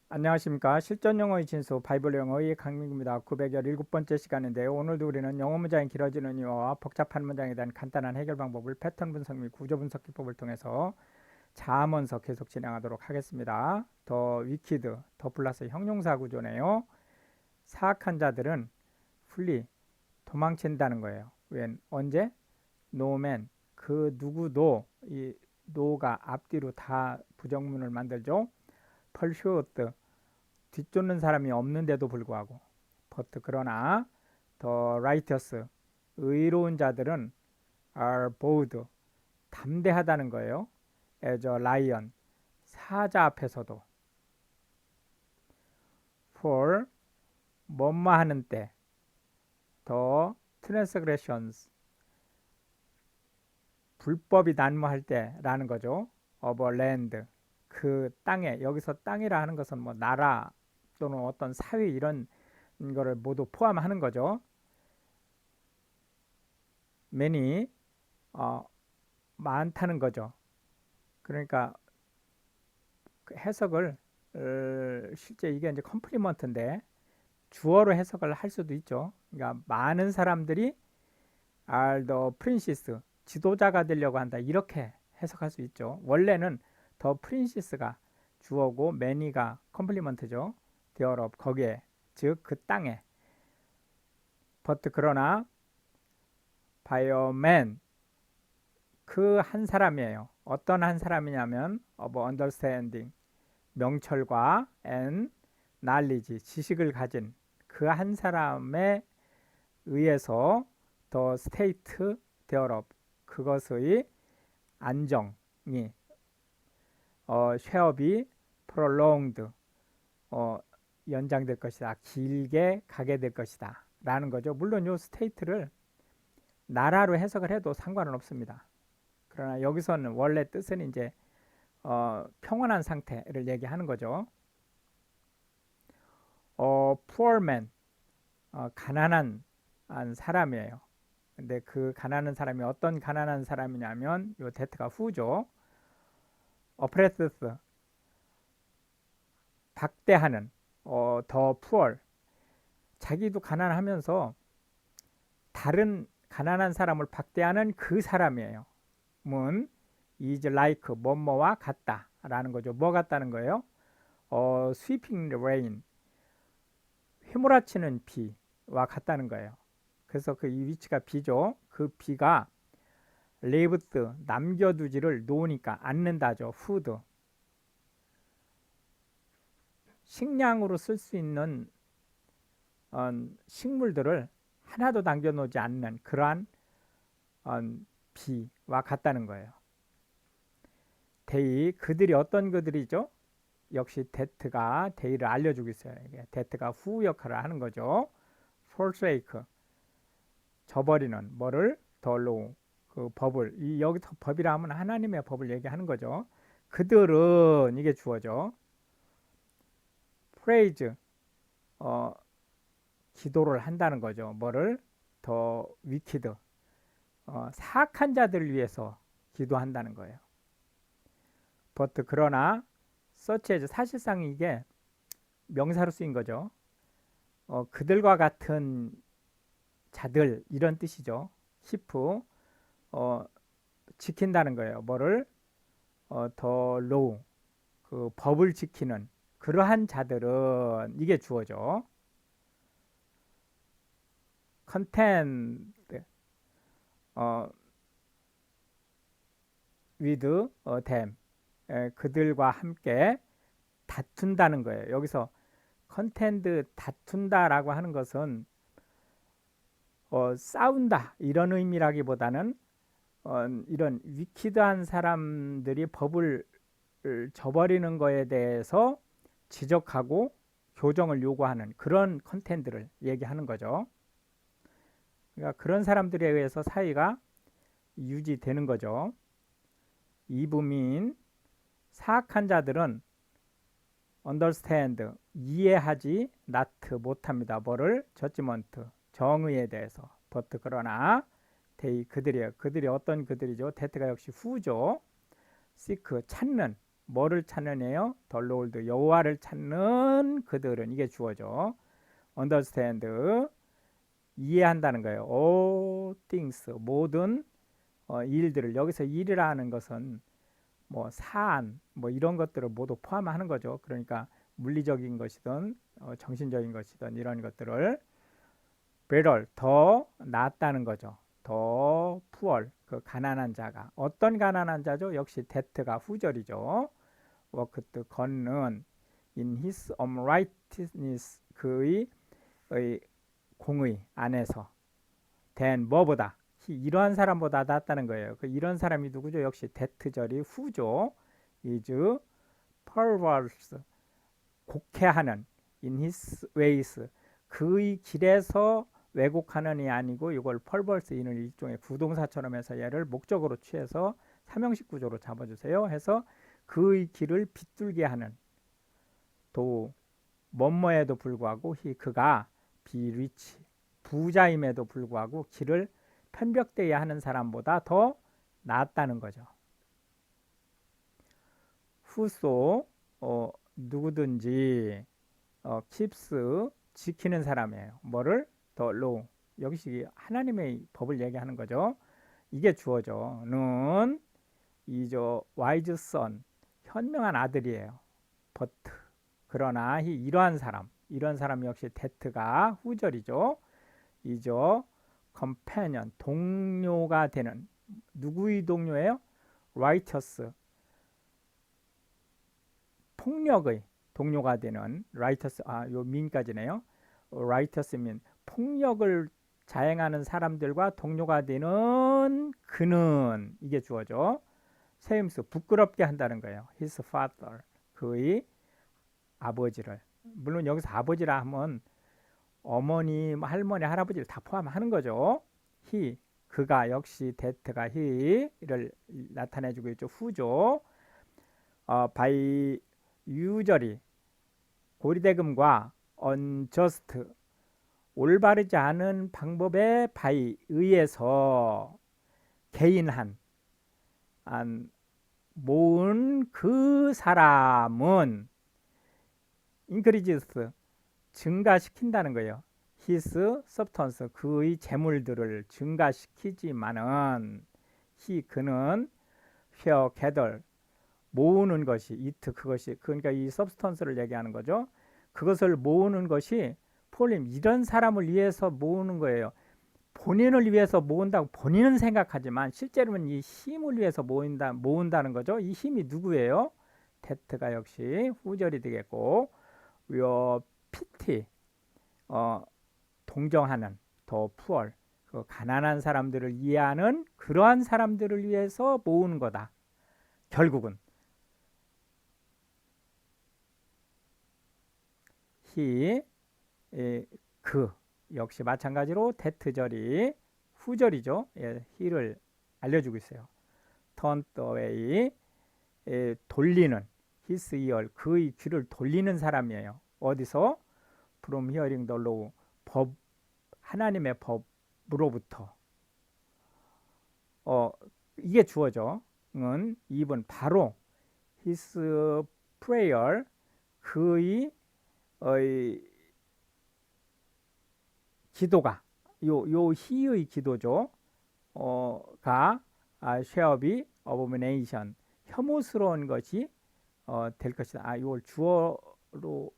안녕하십니까. 실전 영어의 진수 바이블 영어의 강민구입니다. 917번째 시간인데요. 오늘도 우리는 영어 문장이 길어지는 이유와 복잡한 문장에 대한 간단한 해결 방법을 패턴 분석 및 구조 분석 기법을 통해서 자문서 계속 진행하도록 하겠습니다. 더 위키드, 더 플러스 형용사 구조네요. 사악한 자들은 풀리, 도망친다는 거예요. 웬, 언제? 노맨, 그 누구도 이 노가 앞뒤로 다 부정문을 만들죠. 펄슈어트, 뒤쫓는 사람이 없는데도 불구하고 but 그러나 the righteous 의로운 자들은 are bold 담대하다는 거예요. as a lion 사자 앞에서도 for 뭐뭐하는 때 the transgressions 불법이 난무할 때라는 거죠. of a land 그 땅에 여기서 땅이라 하는 것은 뭐 나라 또는 어떤 사회 이런 거를 모두 포함하는 거죠. many 많다는 거죠. 그러니까 그 해석을 실제 이게 이제 컴플리먼트인데 주어로 해석을 할 수도 있죠. 그러니까 많은 사람들이 are the princess 지도자가 되려고 한다 이렇게 해석할 수 있죠. 원래는 the princess가 주어고 many가 컴플리먼트죠. thereof 거기에 즉 그 땅에 but 그러나 by a man 그 한 사람이에요. 어떤 한 사람이냐면 of understanding 명철과 and knowledge 지식을 가진 그 한 사람에 의해서 the state thereof 그것의 안정이 쉐업이 prolonged 연장될 것이다. 길게 가게 될 것이다. 라는 거죠. 물론 이 스테이트를 나라로 해석을 해도 상관은 없습니다. 그러나 여기서는 원래 뜻은 이제 평온한 상태를 얘기하는 거죠. poor man 가난한 사람이에요. 근데 그 가난한 사람이 어떤 가난한 사람이냐면 요 데트가 후죠. oppressed 박대하는 더 poor 자기도 가난하면서 다른 가난한 사람을 박대하는 그 사람이에요. 문 is like 뭐뭐와 같다 라는 거죠. 뭐 같다는 거예요? sweeping rain 휘몰아치는 비와 같다는 거예요. 그래서 그 이 위치가 비죠. 그 비가 left 남겨두지를 놓으니까 않는다죠. food 식량으로 쓸 수 있는 식물들을 하나도 남겨놓지 않는 그러한 비와 같다는 거예요. 데이 그들이 어떤 그들이죠? 역시 데트가 데이를 알려주고 있어요. 이게 데트가 후 역할을 하는 거죠. forsake 저버리는 뭐를 덜로 그 법을 이 여기서 법이라 하면 하나님의 법을 얘기하는 거죠. 그들은 이게 주어죠. praise 기도를 한다는 거죠. 뭐를 더 wicked 사악한 자들을 위해서 기도한다는 거예요. but 그러나 such as 사실상 이게 명사로 쓰인 거죠. 그들과 같은 자들 이런 뜻이죠. 히프 지킨다는 거예요. 뭐를 더 로우 그 법을 지키는 그러한 자들은 이게 주어죠. content with them 그들과 함께 다툰다는 거예요. 여기서 컨텐드 다툰다라고 하는 것은 싸운다 이런 의미라기보다는 이런 위키드한 사람들이 법을 저버리는 거에 대해서 지적하고 교정을 요구하는 그런 컨텐츠를 얘기하는 거죠. 그러니까 그런 사람들에 의해서 사회가 유지되는 거죠. 이브민 사악한 자들은 understand 이해하지 not 못합니다. 뭐를 judgment 정의에 대해서 but 그러나 they 그들이에요. 그들이 어떤 그들이죠? that가 역시 who죠. seek 찾는 뭐를 찾느냐요? The Lord, 여호와를 찾는 그들은, 이게 주어죠. understand, 이해한다는 거예요. all things, 모든 일들을. 여기서 일이라는 것은 뭐 사안, 뭐 이런 것들을 모두 포함하는 거죠. 그러니까 물리적인 것이든 정신적인 것이든 이런 것들을 better, 더 낫다는 거죠. 더 poor, 그 가난한 자가. 어떤 가난한 자죠? 역시 that가 후절이죠. worked, 걷는 in his righteousness, 그의 공의 안에서 than, 뭐보다, 이러한 사람보다 낫다는 거예요. 그 이런 사람이 누구죠? 역시 that절이 후죠. is perverse, 곡해하는, in his ways, 그의 길에서 왜곡하는이 아니고, 이걸 perverse, 이는 일종의 부동사처럼 해서 얘를 목적으로 취해서 삼형식 구조로 잡아주세요. 해서 그의 길을 비뚤게 하는, 도 뭐뭐에도 불구하고 그가 be rich, 부자임에도 불구하고 길을 편벽되게 하는 사람보다 더 낫다는 거죠. whoso, 누구든지 keeps, 지키는 사람이에요. 뭐를? the law, 여기서 하나님의 법을 얘기하는 거죠. 이게 주어져. 는 이저 wise son, 현명한 아들이에요. but, 그러나 이러한 사람, 이런 사람 역시 that가 후절이죠. 이저 companion, 동료가 되는, 누구의 동료예요? righteous, 폭력의 동료가 되는, righteous, 요 mean까지네요. righteous mean, 폭력을 자행하는 사람들과 동료가 되는 그는, 이게 주어져. 세임수, 부끄럽게 한다는 거예요. his father, 그의 아버지를. 물론 여기서 아버지라 하면 어머니, 할머니, 할아버지를 다 포함하는 거죠. 그가, 역시 that가 he를 나타내주고 있죠. 후죠. by usually, 고리대금과 unjust, 올바르지 않은 방법에 by, 의해서 개인한, 모은 그 사람은 increases, 증가시킨다는 거예요. his substance, 그의 재물들을 증가시키지만은 그는 fair gather, 모으는 것이 it, 그것이, 그러니까 이 substance를 얘기하는 거죠. 그것을 모으는 것이 폴림, 이런 사람을 위해서 모으는 거예요. 본인을 위해서 모은다고 본인은 생각하지만 실제로는 이 힘을 위해서 모은다는 거죠. 이 힘이 누구예요? that가 역시 후절이 되겠고, 요 pity, 동정하는, 더 poor, 그 가난한 사람들을 이해하는 그러한 사람들을 위해서 모으는 거다. 결국은 그 역시 마찬가지로 that절이 후절이죠. he를 알려주고 있어요. turn away, 돌리는, his ear, 그의 귀를 돌리는 사람이에요. 어디서? from hearing the law, 법, 하나님의 법으로부터. 이게 주어져. 은 2번 바로 his prayer, 그의 기도가, 요 희의 기도죠. 가 shall be abomination, 혐오스러운 것이 될 것이다. 이걸 주어로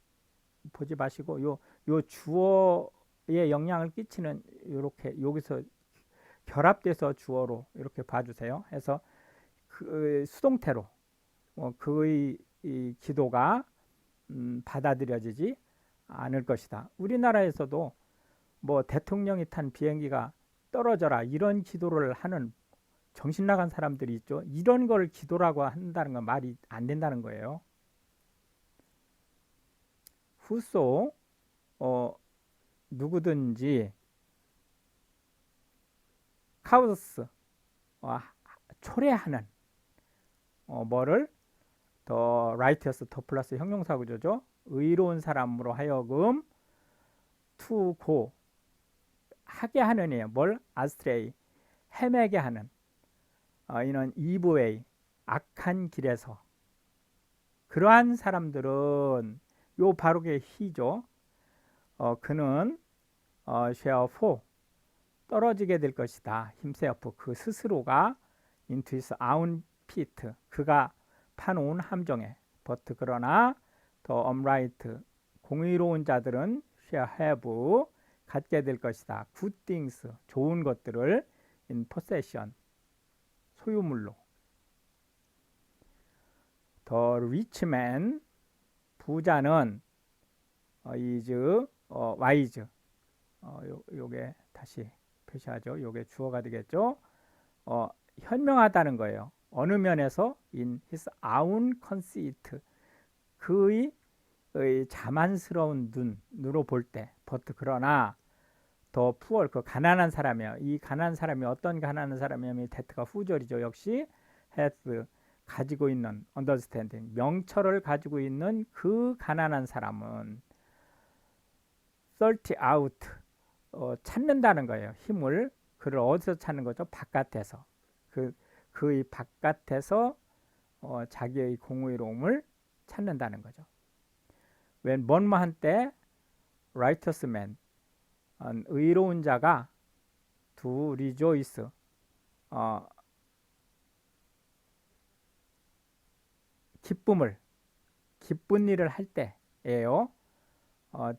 보지 마시고 요 주어에 영향을 끼치는, 이렇게 여기서 결합돼서 주어로 이렇게 봐주세요. 해서 그 수동태로 그의 이 기도가 받아들여지지 않을 것이다. 우리나라에서도 뭐 대통령이 탄 비행기가 떨어져라, 이런 기도를 하는 정신 나간 사람들이 있죠. 이런 걸 기도라고 한다는 건 말이 안 된다는 거예요. whoso, 누구든지, cause, 초래하는, 뭐를? 더 righteous, 더 플러스 형용사 구조죠. 의로운 사람으로 하여금 to go, 하게 하는 이에요. 뭘? astray, 헤매게 하는, 이는 evil way, 악한 길에서, 그러한 사람들은 요 바로 게 he죠. 그는 therefore 떨어지게 될 것이다. himself 그 스스로가 into his own pit 그가 파놓은 함정에 but 그러나 the upright 공의로운 자들은 shall have 갖게 될 것이다. good things 좋은 것들을 in possession 소유물로. the rich man 부자는 is wise 요게 다시 표시하죠. 요게 주어가 되겠죠. 현명하다는 거예요. 어느 면에서 in his own conceit 그의 자만스러운 눈으로 볼 때 but 그러나 더 poor 그 가난한 사람이에요. 이 가난한 사람이 어떤 가난한 사람이냐면 that가 후절이죠. 역시 has 가지고 있는 understanding 명철을 가지고 있는 그 가난한 사람은 search out 찾는다는 거예요. 힘을 그를 어디서 찾는 거죠? 바깥에서 그의 바깥에서 자기의 공의로움을 찾는다는 거죠. when 뭐뭐한 때 righteous man 의로운 자가 to rejoice 기쁜 일을 할 때예요.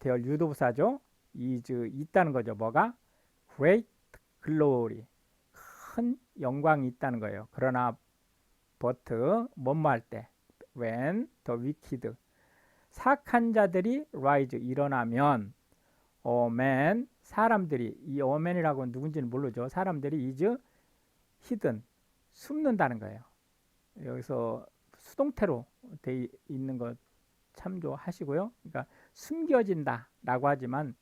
대열 유도부사죠. is 있다는 거죠. 뭐가? great glory 큰 영광이 있다는 거예요. 그러나 but 뭐뭐 할 때 when the wicked 사악한 자들이 rise 일어나면 man 사람들이 이 man이라고 누군지는 모르죠. 사람들이 is hidden 숨는다는 거예요. 여기서 수동태로 돼 있는 것 참조하시고요. 그러니까 숨겨진다라고 하지만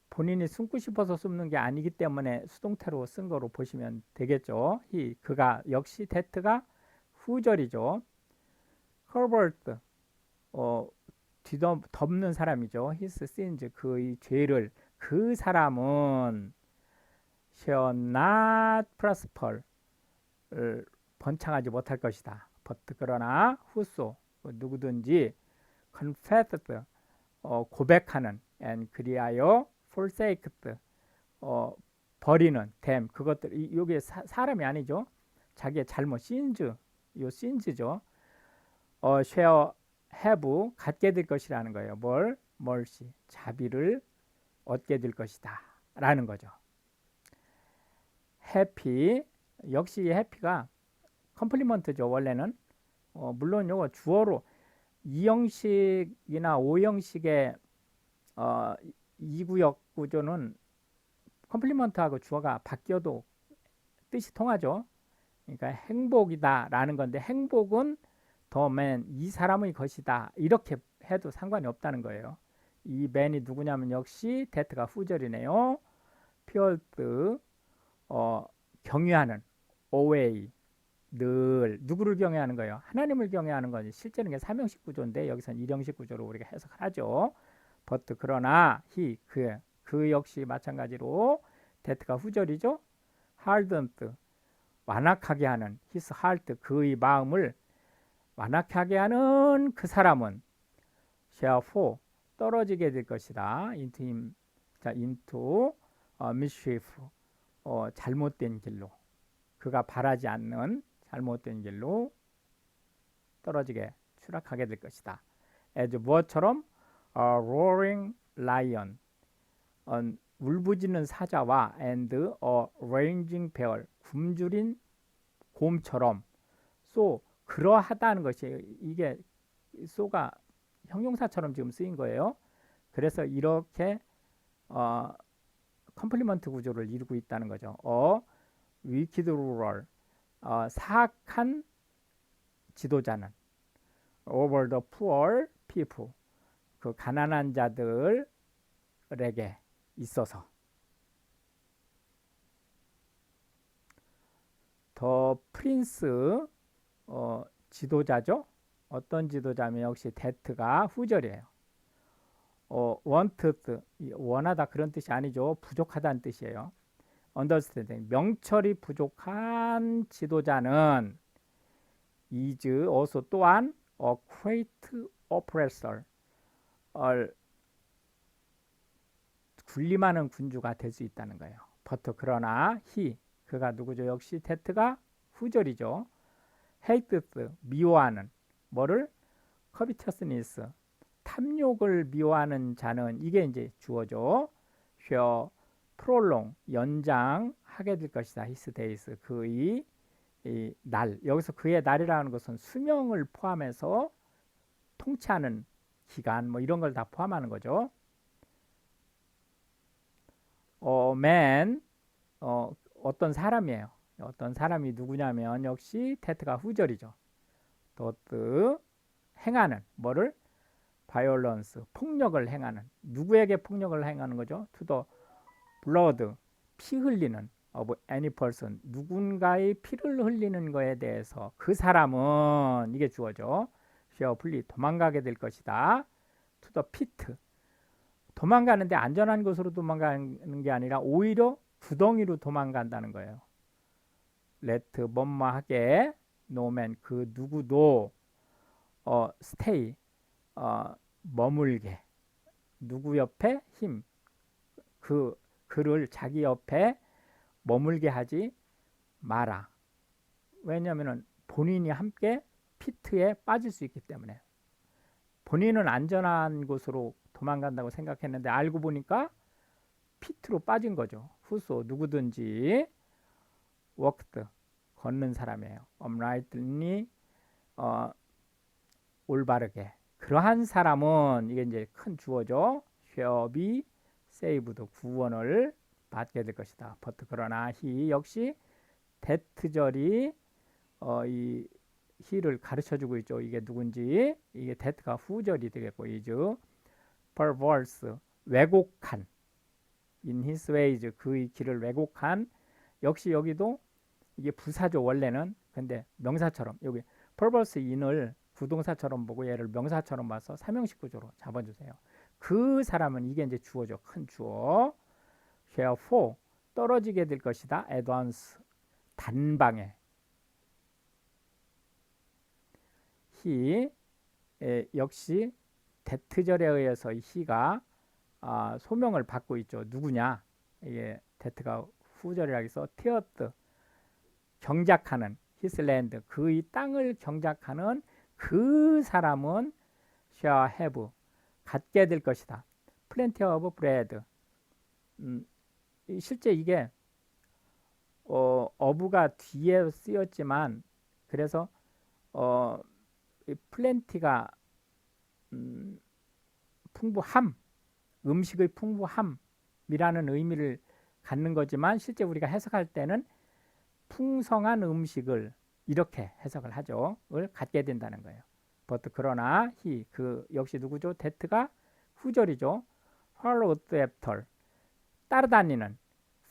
본인이 숨고 싶어서 숨는 게 아니기 때문에 수동태로 쓴 거로 보시면 되겠죠. 그가 역시 that가 후절이죠. Herbert 뒤덮는 사람이죠. his sins 그의 죄를 그 사람은 shall not prosper 번창하지 못할 것이다. but 그러나 whoso 누구든지 confessed 고백하는 and 그리하여 forsaked 버리는 them 그것들 이게 사람이 아니죠. 자기의 잘못 sins 요 sins죠. shall have 갖게 될 것이라는 거예요. 뭘? mercy 자비를 얻게 될 것이다 라는 거죠. happy 역시 happy가 컴플리먼트죠. 원래는 물론 요거 주어로 2형식이나 5형식의 2구역 구조는 컴플리먼트하고 주어가 바뀌어도 뜻이 통하죠. 그러니까 행복이다 라는 건데 행복은 더 맨 이 사람의 것이다 이렇게 해도 상관이 없다는 거예요. 이 맨이 누구냐면 역시 that가 후절이네요. feared 경외하는 away 늘 누구를 경외하는 거예요? 하나님을 경외하는 거지. 실제는 이게 3형식 구조인데 여기서는 1형식 구조로 우리가 해석을 하죠. but 그러나 he 그 역시 마찬가지로 that가 후절이죠. hardened 완악하게 하는 his heart 그의 마음을 완악하게 하는 그 사람은 shall fall 떨어지게 될 것이다. into him into mischief 잘못된 길로 그가 바라지 않는 잘못된 길로 떨어지게 추락하게 될 것이다. as 무엇처럼 a roaring lion 울부짖는 사자와 and a raging bear 굶주린 곰처럼 so 그러하다는 것이 이게 so가 형용사처럼 지금 쓰인 거예요. 그래서 이렇게 컴플리먼트 구조를 이루고 있다는 거죠. wicked ruler 사악한 지도자는 over the poor people 그 가난한 자들에게 있어서 더 프린스 지도자죠. 어떤 지도자면 역시 that가 후절이에요. wanted 원하다 그런 뜻이 아니죠. 부족하다는 뜻이에요. understanding 명철이 부족한 지도자는 is also 또한 a great oppressor. 군림하는 군주가 될 수 있다는 거예요. but 그러나 he 그가 누구죠? 역시 that가 후절이죠. hates 미워하는 뭐를? covetousness 탐욕을 미워하는 자는 이게 이제 주어죠. shall prolong 연장하게 될 것이다. his days 그의 이 날 여기서 그의 날이라는 것은 수명을 포함해서 통치하는 기간 뭐 이런 걸 다 포함하는 거죠. man 어떤 사람이에요. 어떤 사람이 누구냐면 역시 that가 후절이죠. doth 행하는 뭐를? violence 폭력을 행하는 누구에게 폭력을 행하는 거죠? to the blood 피 흘리는 of any person 누군가의 피를 흘리는 거에 대해서 그 사람은 이게 주어죠. shall flee 도망가게 될 것이다. to the pit 도망가는데 안전한 곳으로 도망가는 게 아니라 오히려 구덩이로 도망간다는 거예요. let 뭐뭐하게 no man 그 누구도 stay 머물게 누구 옆에 힘 그를 자기 옆에 머물게 하지 마라. 왜냐하면 본인이 함께 피트에 빠질 수 있기 때문에 본인은 안전한 곳으로 도망간다고 생각했는데 알고 보니까 피트로 빠진 거죠. 후소 누구든지 walked 걷는 사람이에요. uprightly 올바르게 그러한 사람은 이게 이제 큰 주어죠. shall be saved 구원을 받게 될 것이다. but 그러나 he 역시 that절이 이 he를 가르쳐주고 있죠. 이게 누군지 이게 that가 후절이 되겠고 is perverse 왜곡한 in his ways 그의 길을 왜곡한 역시 여기도 이게 부사죠 원래는. 근데 명사처럼 여기 perverse in을 부동사처럼 보고 얘를 명사처럼 봐서 삼형식 구조로 잡아주세요. 그 사람은 이게 이제 주어죠. 큰 주어. shall fall 떨어지게 될 것이다. at once 단방에. he 역시 that절에 의해서 he가 소명을 받고 있죠. 누구냐? 이게 that가 후절이라 해서 teared 경작하는 his land 그의 땅을 경작하는 그 사람은 shall have 갖게 될 것이다. plenty of bread 실제 이게 of가 뒤에 쓰였지만 그래서 plenty가 풍부함 음식의 풍부함이라는 의미를 갖는 거지만 실제 우리가 해석할 때는 풍성한 음식을 이렇게 해석을 하죠. 을 갖게 된다는 거예요. but 그러나 he 그 역시 누구죠? that가 후절이죠. followed after 따라다니는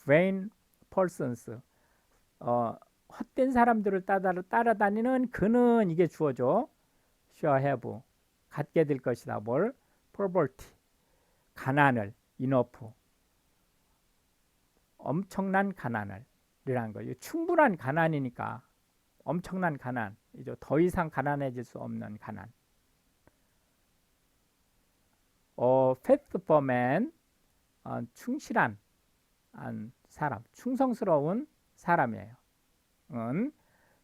vain persons 헛된 사람들을 따라다니는 그는 이게 주어죠. shall have 갖게 될 것이다. 뭘? poverty 가난을 enough 엄청난 가난을 이라는 거예요. 충분한 가난이니까 엄청난 가난이죠. 더 이상 가난해질 수 없는 가난. faithful man 충실한 사람, 충성스러운 사람이에요.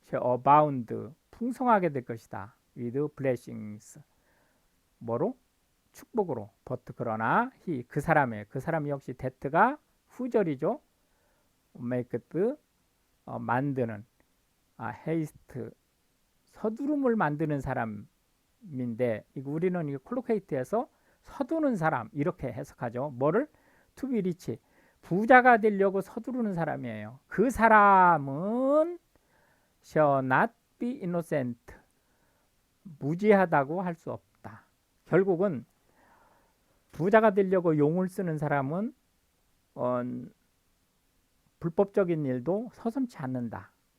shall abound 풍성하게 될 것이다. with blessings 뭐로? 축복으로. but 그러나 he 그 사람이에요. 그 사람이 역시 that가 후절이죠. make 만드는 haste 서두름을 만드는 사람인데 이거 우리는 이거 콜로케이트에서 서두는 사람 이렇게 해석하죠. 뭐를? to be rich 부자가 되려고 서두르는 사람이에요. 그 사람은 shall not be innocent 무지하다고 할 수 없다. 결국은 부자가 되려고 용을 쓰는 사람은 불법적인 일도 서슴지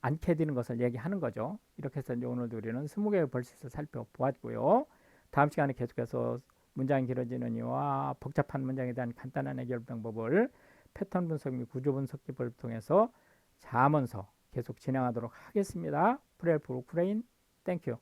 않게 되는 것을 얘기하는 거죠. 이렇게 해서 이제 오늘도 우리는 20개의 벌스를 살펴보았고요. 다음 시간에 계속해서 문장이 길어지는 이유와 복잡한 문장에 대한 간단한 해결 방법을 패턴 분석 및 구조 분석 기법을 통해서 자문서 계속 진행하도록 하겠습니다. 프레일 프로크레인 땡큐.